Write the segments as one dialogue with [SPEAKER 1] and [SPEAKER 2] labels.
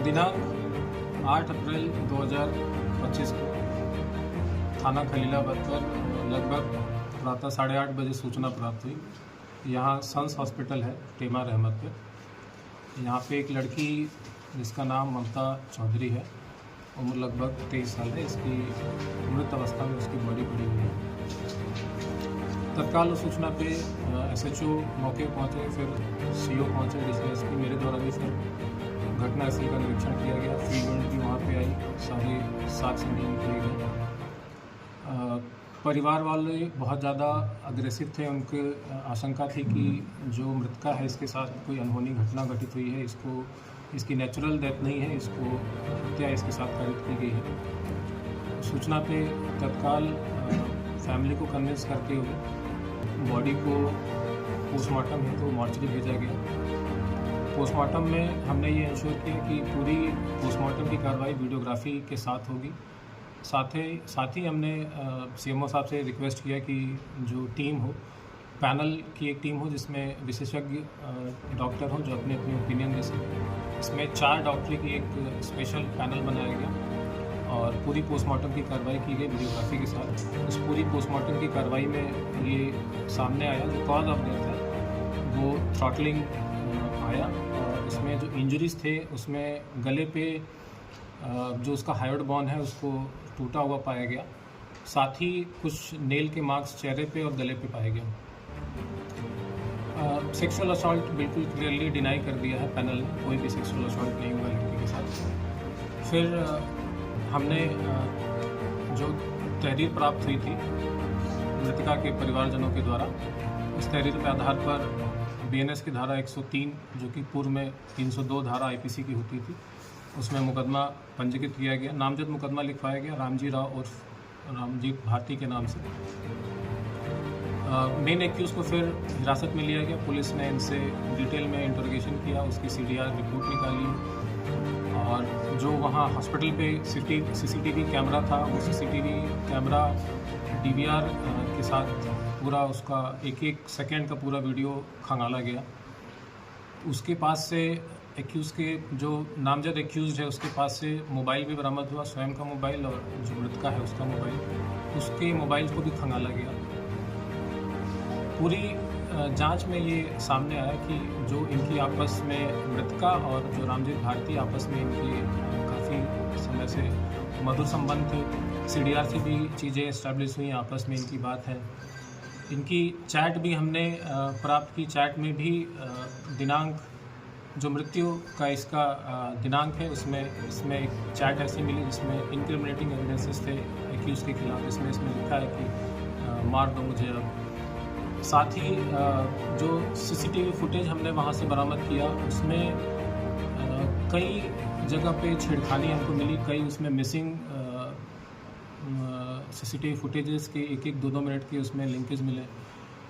[SPEAKER 1] दिनांक 8 अप्रैल 2025 को थाना खलीलाबाद पर लगभग प्रातः 8:30 बजे सूचना प्राप्त हुई। यहाँ सन्स हॉस्पिटल है टेमा रहमत पे। यहाँ पे एक लड़की जिसका नाम ममता चौधरी है, उम्र लगभग 23 साल है। इसकी मृत अवस्था में उसकी बॉडी पड़ी हुई है। तत्काल उस सूचना पे SHO मौके पहुँचे, फिर CO पहुँचे, DCSP मेरे द्वारा भी फिर घटना स्थल का निरीक्षण किया गया। फील्ड यूनिट भी वहाँ पे आई, सारे साथ संकलन किए गए। परिवार वाले बहुत ज़्यादा अग्रेसिव थे। उनके आशंका थी कि जो मृतका है इसके साथ कोई अनहोनी घटना घटित हुई है, इसकी नेचुरल डेथ नहीं है, इसको हत्या इसके साथ कारित की गई है। सूचना पे तत्काल फैमिली को कन्विंस करते हुए बॉडी को पोस्टमार्टम हेतु मॉर्चरी भेजा गया। पोस्टमार्टम में हमने ये इंश्योर किया कि पूरी पोस्टमार्टम की कार्रवाई वीडियोग्राफी के साथ होगी। साथ ही हमने CMO साहब से रिक्वेस्ट किया कि जो टीम हो, पैनल की एक टीम हो जिसमें विशेषज्ञ डॉक्टर हों जो अपने अपने ओपिनियन दे सकें। इसमें 4 डॉक्टरी की एक स्पेशल पैनल बनाया गया और पूरी पोस्टमार्टम की कार्रवाई की गई वीडियोग्राफी के साथ। उस पूरी पोस्टमार्टम की कार्रवाई में ये सामने आया जो कॉज ऑफ डेथ है वो थ्रॉटलिंग आया। और इसमें जो इंजरीज थे उसमें गले पे जो उसका हायोड बोन है उसको टूटा हुआ पाया गया। साथ ही कुछ नेल के मार्क्स चेहरे पे और गले पे पाए गए। सेक्सुअल असॉल्ट बिल्कुल क्लियरली डिनाई कर दिया है पैनल ने, कोई भी सेक्सुअल असॉल्ट नहीं हुआ लड़की के साथ। फिर हमने जो तहरीर प्राप्त हुई थी मृतका के परिवारजनों के द्वारा, उस तहरीर के आधार पर BNS की धारा 103 जो कि पूर्व में 302 धारा IPC की होती थी, उसमें मुकदमा पंजीकृत किया गया। नामजद मुकदमा लिखवाया गया रामजी राव और रामजीत भारती के नाम से। मेन एक्यूज़ को फिर हिरासत में लिया गया। पुलिस ने इनसे डिटेल में इंटरोगेशन किया, उसकी CDR रिपोर्ट निकाली और जो वहाँ हॉस्पिटल पे CCTV कैमरा था वो CCTV कैमरा DVR के साथ पूरा उसका एक सेकेंड का पूरा वीडियो खंगाला गया। उसके पास से एक्यूज़ के जो नामजद एक्यूज़ है उसके पास से मोबाइल भी बरामद हुआ, स्वयं का मोबाइल और जो मृतका है उसका मोबाइल, उसके मोबाइल को भी खंगाला गया। पूरी जांच में ये सामने आया कि जो इनकी आपस में मृतका और जो रामजीत भारती आपस में इनकी काफ़ी समय से मधुर संबंध थे। CDR से भी चीज़ें इस्टेब्लिश हुई, आपस में इनकी बात है। इनकी चैट भी हमने प्राप्त की। चैट में भी दिनांक जो मृत्यु का इसका दिनांक है इसमें एक चैट ऐसी मिली जिसमें इनक्रिमिनेटिंग एविडेंसेस थे एक्यूज़ के खिलाफ। इसमें लिखा है कि मार दो मुझे अब। साथ ही जो CCTV फुटेज हमने वहाँ से बरामद किया उसमें कई जगह पे छेड़खानी हमको मिली। कई उसमें मिसिंग CCTV फुटेजेस के 1-1, 2-2 मिनट के उसमें लिंकेज मिले।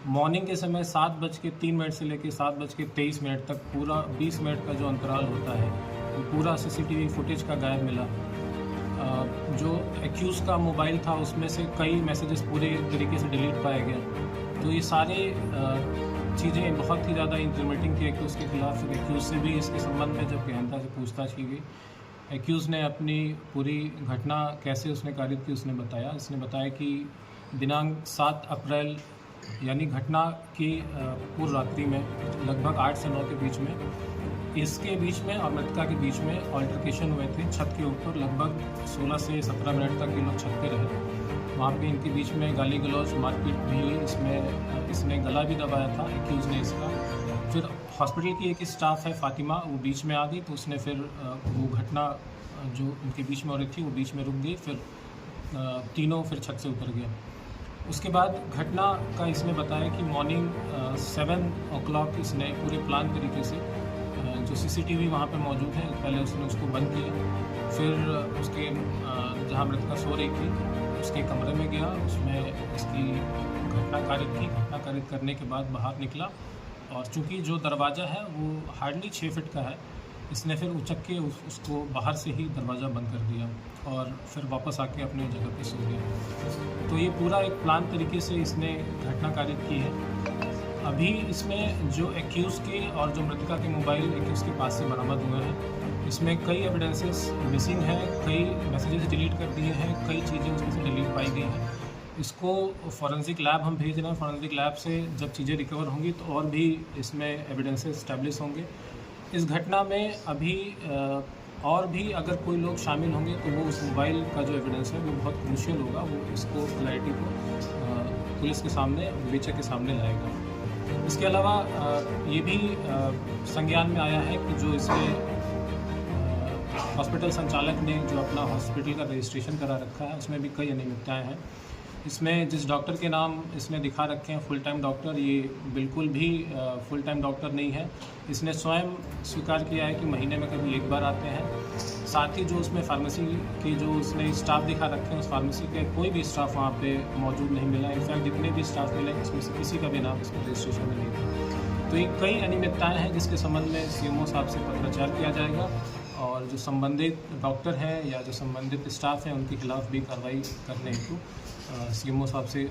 [SPEAKER 1] मॉर्निंग के समय 7:03 से लेकर 7:23 तक पूरा 20 मिनट का जो अंतराल होता है वो पूरा CCTV फुटेज का गायब मिला। जो एक्यूज़ का मोबाइल था उसमें से कई मैसेजेस पूरे तरीके से डिलीट पाए गए। तो ये सारे चीज़ें बहुत ही ज़्यादा इंक्रिमिनेटिंग थी एक्यूज़ के खिलाफ। फिर एक्यूज़ से भी इसके संबंध में जब गहनता से पूछताछ की गई, एक्यूज़ ने अपनी पूरी घटना कैसे उसने कारित की उसने बताया कि दिनांक 7 अप्रैल यानी घटना की पूर्व रात्रि में लगभग 8 से 9 के बीच में इसके बीच में और मृतका के बीच में ऑल्टरकेशन हुए थे छत के ऊपर। लगभग 16 से 17 मिनट तक ये लोग छत पे रहे। वहाँ पे इनके बीच में गाली गलौज मारपीट भी हुई। इसने गला भी दबाया था एक्यूज़ ने इसका। फिर हॉस्पिटल की एक स्टाफ है फातिमा, वो बीच में आ गई तो उसने फिर वो घटना जो उनके बीच में हो रही थी वो बीच में रुक गई। फिर तीनों फिर छत से उतर गए। उसके बाद घटना का इसने बताया कि मॉर्निंग 7 o'clock इसने पूरे प्लान तरीके से जो CCTV वहाँ पे मौजूद है पहले उसने उसको बंद किया। फिर उसके जहाँ मृतका सो रही थी उसके कमरे में गया, उसमें इसकी घटना कारित करने के बाद बाहर निकला और चूँकि जो दरवाज़ा है वो हार्डली 6 फीट का है, इसने फिर उचक के उसको बाहर से ही दरवाज़ा बंद कर दिया और फिर वापस आके अपनी जगह पे सो गया। तो ये पूरा एक प्लान तरीके से इसने घटना कारित की है। अभी इसमें जो एक्यूज़ के और जो मृतका के मोबाइल एक्यूज़ के पास से बरामद हुए हैं, इसमें कई एविडेंसेस मिसिंग हैं, कई मैसेजेस डिलीट कर दिए हैं, कई चीज़ें उसमें से डिलीट पाई गई हैं। इसको फॉरेंसिक लैब हम भेज रहे हैं। फॉरेंसिक लैब से जब चीज़ें रिकवर होंगी तो और भी इसमें एविडेंसेस इस्टेब्लिश होंगे। इस घटना में अभी और भी अगर कोई लोग शामिल होंगे तो वो उस मोबाइल का जो एविडेंस है वो बहुत क्रूशियल होगा। वो इसको क्लैरिटी को पुलिस के सामने, विवेचक के सामने लाएगा। इसके अलावा ये भी संज्ञान में आया है कि जो इसमें हॉस्पिटल संचालक ने जो अपना हॉस्पिटल का रजिस्ट्रेशन करा रखा है उसमें भी कई अनियमितताएँ हैं। इसमें जिस डॉक्टर के नाम इसमें दिखा रखे हैं फुल टाइम डॉक्टर, ये बिल्कुल भी फुल टाइम डॉक्टर नहीं है। इसने स्वयं स्वीकार किया है कि महीने में कभी एक बार आते हैं। साथ ही जो उसमें फार्मेसी के जो उसने स्टाफ दिखा रखे हैं, उस फार्मेसी के कोई भी स्टाफ वहाँ पे मौजूद नहीं मिला। इनफैक्ट जितने भी स्टाफ मिले उसमें से किसी का भी नाम इसमें रजिस्ट्रेशन में नहीं था। तो ये कई अनियमितताएँ हैं जिसके संबंध में CMO साहब से पत्राचार किया जाएगा और जो संबंधित डॉक्टर हैं या जो संबंधित स्टाफ हैं उनके खिलाफ भी कार्रवाई करने हेतु CMO साहब से